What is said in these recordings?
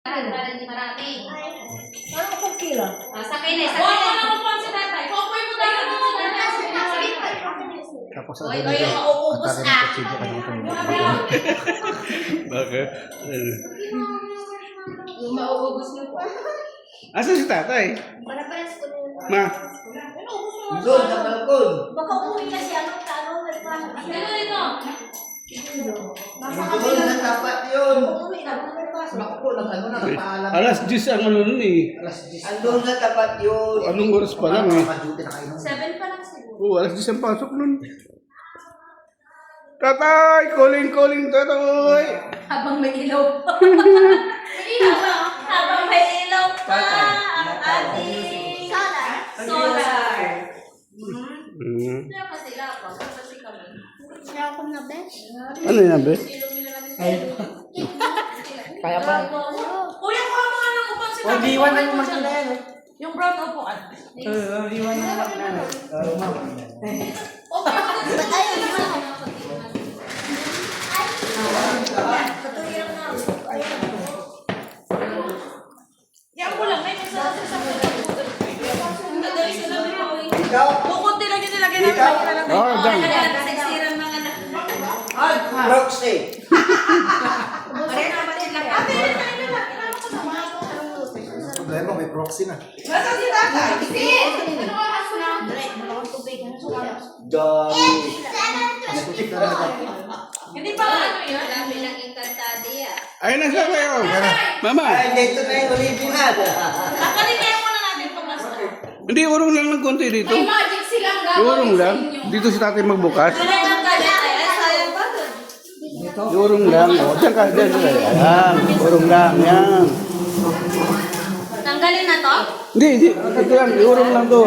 Para hindi marami. Ano kung kilo? Sakay na. Huwag mo naman po si tatay. Kukuy mo tayo ng si tatay. Tapos Oy, mauubos ka. Bakit? Yung mauubos mo po. Asan si tatay? Para-paras ko na. Ma. Doon, sa balkon. Baka umuwi na siya. Ano? Dito, dito. Doon sa tapat yun. Umuwi na. Naku, nakapaalam. Alas 10 ang ano nun eh. Andun sa tapat yun. Anong oras pa lang eh? 7 pa lang siguro. Oo, alas 10 ang pasok nun. Tatay! Calling, tatay! Habang may ilaw pa. Habang may ilaw pa. Ang ating solar. Kaya kasi ilaw pa. Kasi kami. Kaya ako na best. Ano yan, be? Kaya pa. Kuya, kuha mo nga ng upang si O, diwan na yung makina yan. Yung brown upuan. Diwan na yung makina. Yan mo lang. May sa Ikaw? kukunti lang yung nilagay ng Ikaw? Oo, dyan. Nagsisiran mga na. Ay, Roxy. Problema, may proxy na. Nasa si tatay? Ano oras na? Dami. Nag-check na natin. Hindi pa ano yun? Dami ng inkantadiya. Ayun na siya kayo. Mama, Ay, dito na yung original. Kakalikayan muna natin pumasok. hindi, urong lang ng konti dito. May magic silang gagawin Urong lang. sa inyo. Dito si tatay magbukas. Wala lang kaya. Ay, sayang ba dun? Urong lang. O, dyan ka, dyan. Ayan, urong lang. Yan. Tanggalin na to? Hindi. Ito lang, urong lang to.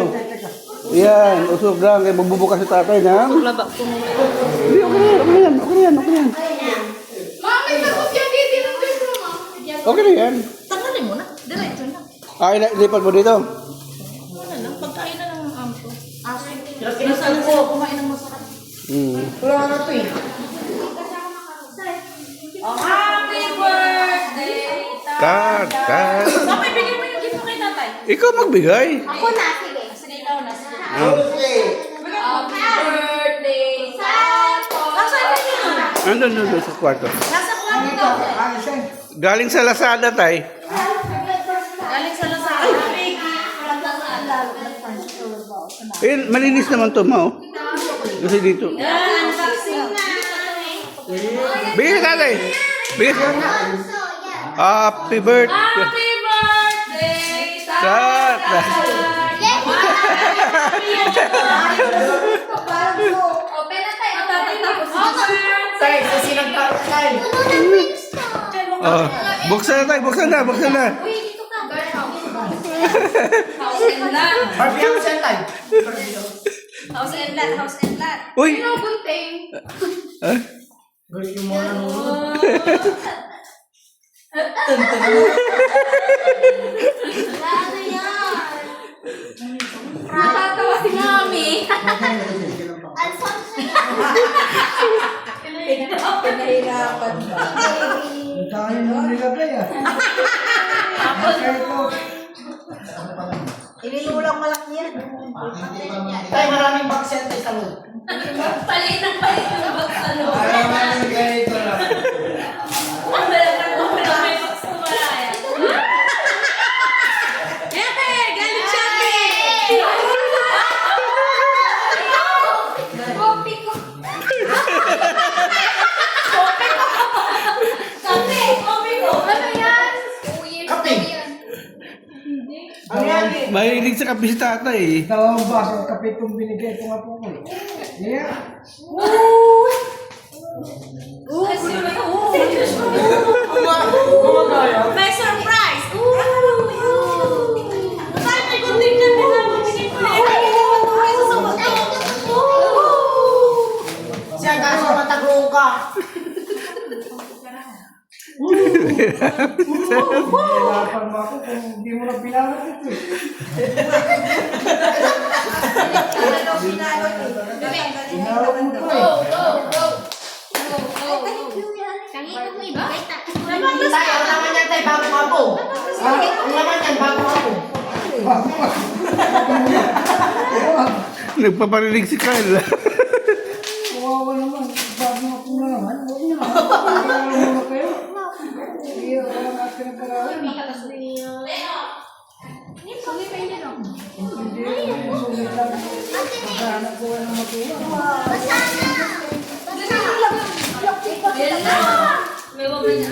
Yan, usog lang. Kaya magbubukas si tatay na. Laba ko muna. Hindi, okay na yan. Mami, tapos yan dito ng bedroom mo. Okay na yan. Tanggalin mo na. Diretso na. Ay, lipat mo dito. Wala lang. Pagkain na ng ampo. Aso. Nasaan na sila kumain ng masarap? Wala na ito eh. Happy birthday, Kat. Mami, bigyan mo yung gift mo kay tatay. Ikaw magbigay. Ako na, sige. Sige, ikaw na. Sige. Roxy. Happy birthday, Sato. Nasaan na yun? Andun sa kwarto. Nasa kwarto. Galing sa Lazada, tay. Galing sa Lazada. Ayun, malinis naman to, ma. Kasi dito. Yan, unboxing na. Bigay ka, tatay. Bigay ka. Happy birthday. Happy birthday, Kat. Open na tayo. Tay, sa sinagtaro tayo. Oh, buksan na, tay. Buksan na. Uy, dito ka. House and lot. Barbie ako siya tayo. House and lot. House and lot. Uy. Sino bunting? Ah? Gusto mo lang. Ano yan? Natatawa si Mami. Alfonso yan. Pinahirapan ba? Dahil mo nilagay ah. Ininulang malaki yan. Tay, maraming box yan tayo sa loob. Palit ng box ano. Maraming ganito lang. Ang balatan mo na may box na maraya. Yate! Galing Shopee! Kopi ko. Kopi ko! Ano yan? Kape. Ano yan eh? Mahilig sa kape si tatay eh. Dalawang baso ng kape itong binigay ko nga po ko. Yeah. May surprise! Saan may kunting na pinamamigay ko na Siya gaso matagong ka. Hirapan mo ako kung hindi mo na pinalot ito eh. Pinalot mo ko eh. Go! Kahit mo ibigay ta. Tayo, tama niya tayo. ay bagong apo. Ang laman yan, bagong apo. Nagpaparinig si Kyle. Kawawa naman. Bago ako na naman. Huwag na. Pag-aaral muna kayo. Hindi ako lang akin na pag-aaral. Hindi. Sulit lang. Maghanap ko ng matuwa. Yan na. May wabay na.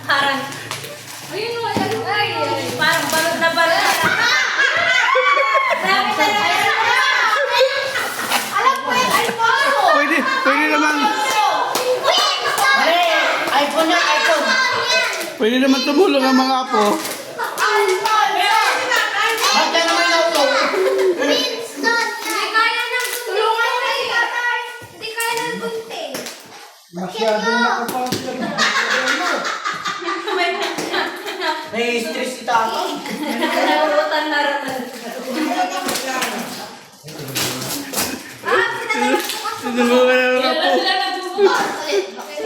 Parang. Ayun mo, parang balot na balot. Sabi sa Pwede naman, iPhone na, iPhone. pwede naman tumulong ang mga apo. Ba't ka naman nauto? Masyadong nakapang Nai-stress si Tata. narutan na rin. Tinulungan ang mga apo.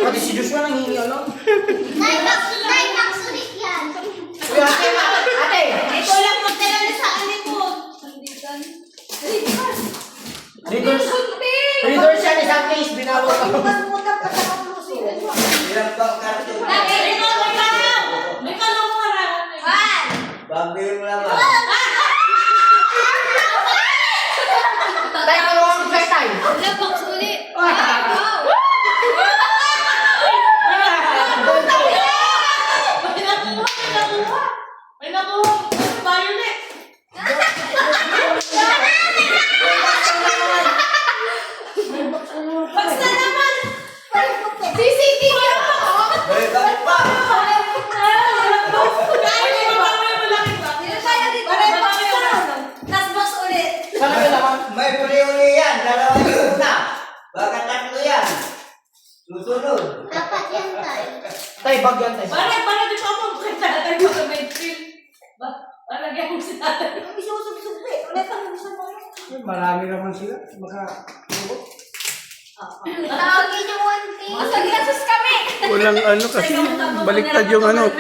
Pati si Joshua nangingi ano? Uy, ate, ate. Ito lang magdala na sa akin ko. Reader siya ni sa case, binalo ka. May kalong mo harap. Tayo ka lang ang first time. May nakuha. Violet. Basta naman. CCTV ako. Tapos box ulit. Sana ka naman. May uli-uli yan. Dalawa yung una. Baka tatlo yan. Susunod. Tay, bag yan, tay. Parang di pa ako magkakita ko sa may chill. Parang yan si tatay. marami naman sila. Baka Masaglasos kami. Walang ano kasi, baliktad yung ano.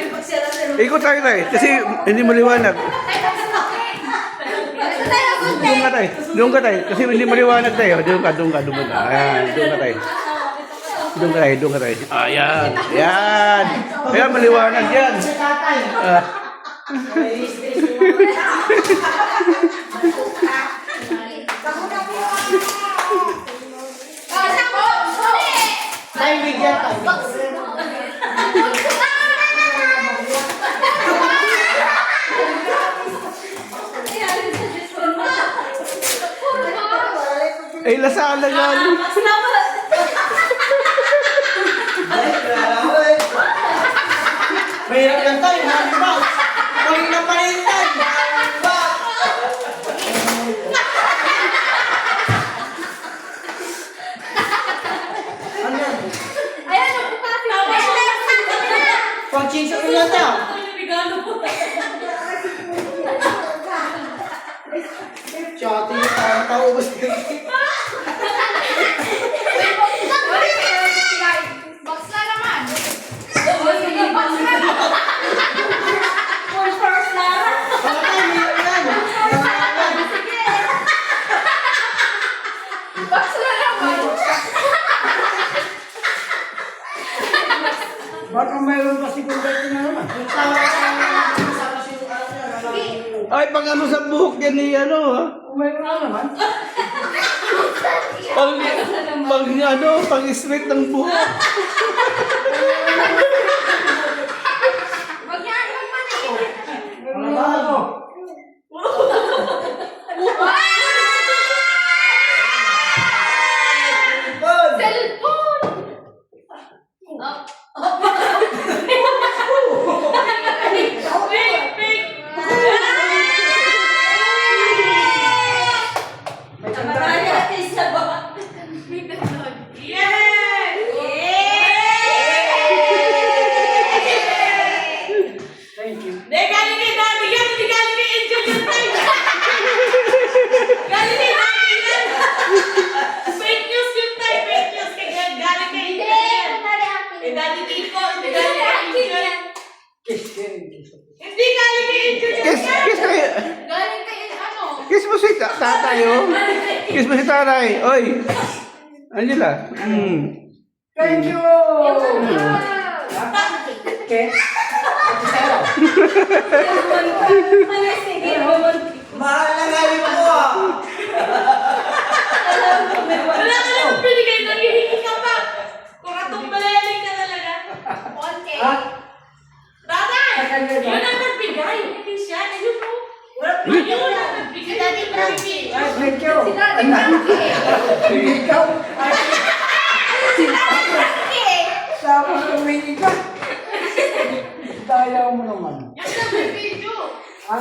Ikot tayo tayo, kasi hindi maliwanag. Doon ka tayo, kasi hindi maliwanag tayo. Doon ka. Ayan, doon ka tayo. Doon ka tayo. Ayan, ayan. Ayan, maliwanag yan. Si tatay. Ah. Tay, bigyan tayo. Ay, lasala yan. Mahirap yan tayo, mami ba? Huwag na palitan. Ano yan? Pag-chinsa ko yan tayo. Chati, parang tao ba siya? Patay, mahirap yan. baka mayroon pa si Gilberto na naman. Ay, pag ano sa buhok yan ni ano, ha? Kung mayroon na naman. Pag straight ng buhok. Wala ba ako? Kay Daddy Kiko, hindi galing kay Angel. Kiss kayo. Hindi galing kay Angel. Kiss kayo. Galing kayo ano? Kiss mo si tatay, oh. Kiss mo si tatay. Oy. Angela. Thank you! Okay? Mahal na galing mo. Wala ka lang binigay, nanghihingi ka pa. Kuratong balayaling ka talaga. 1K. Tatay! Yun ang nagbigay, hindi siya. Ayun mo. Yun ang nagbigay. Daddy Frankie. Ay, thank you! Si Daddy Frankie. Ikaw! Ay, Si Daddy Frankie. tapos tumingin ka! Dayaw mo naman. Yan ang nagbigay. Ha?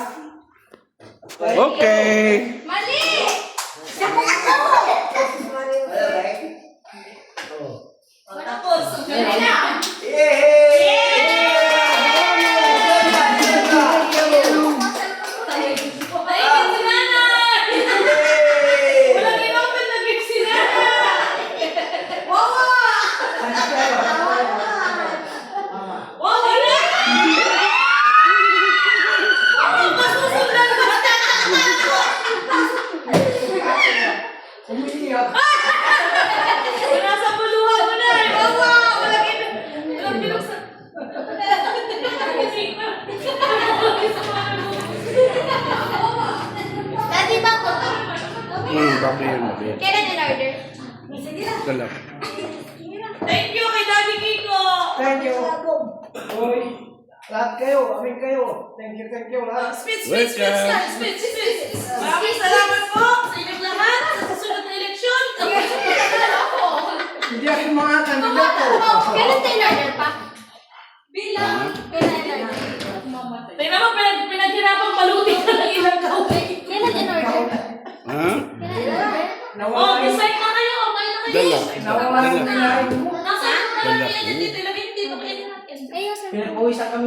Okay. Mali! Tapos, ganun na. Tahigin si nanay! Walang inopen na gift si nanay! Wawa! Wawa na! Wawa, masusundan ka! Umiiyak. Wala sa buluhan mo na! Wawa! Walang binuksan. Daddy Bako. Babi yun, babi yun. Kailan in order? Dala. Thank you kay Daddy Kiko! Thank you! Uy, lahat kayo, amin kayo. Thank you lahat. Spits, spits, spits tayo! Spits, spits! Maraming salamat po sa inyong lahat sa susunod na eleksyon! Hindi ako mga kandidato. Kailan tayo in order pa? Bilang! Kailan in order? Tingnan mo, pinaghirapang palutin ka ng ilang kaway. Kailan in order? Ha? Kailan in order? Oh, decide na kayo! Okay na kayo! Dala. Nawawalan Dala. na yung Nasa ano na lang yan dito? Ilagay dito kayo natin. Ayun, sir. Pinapawisan kami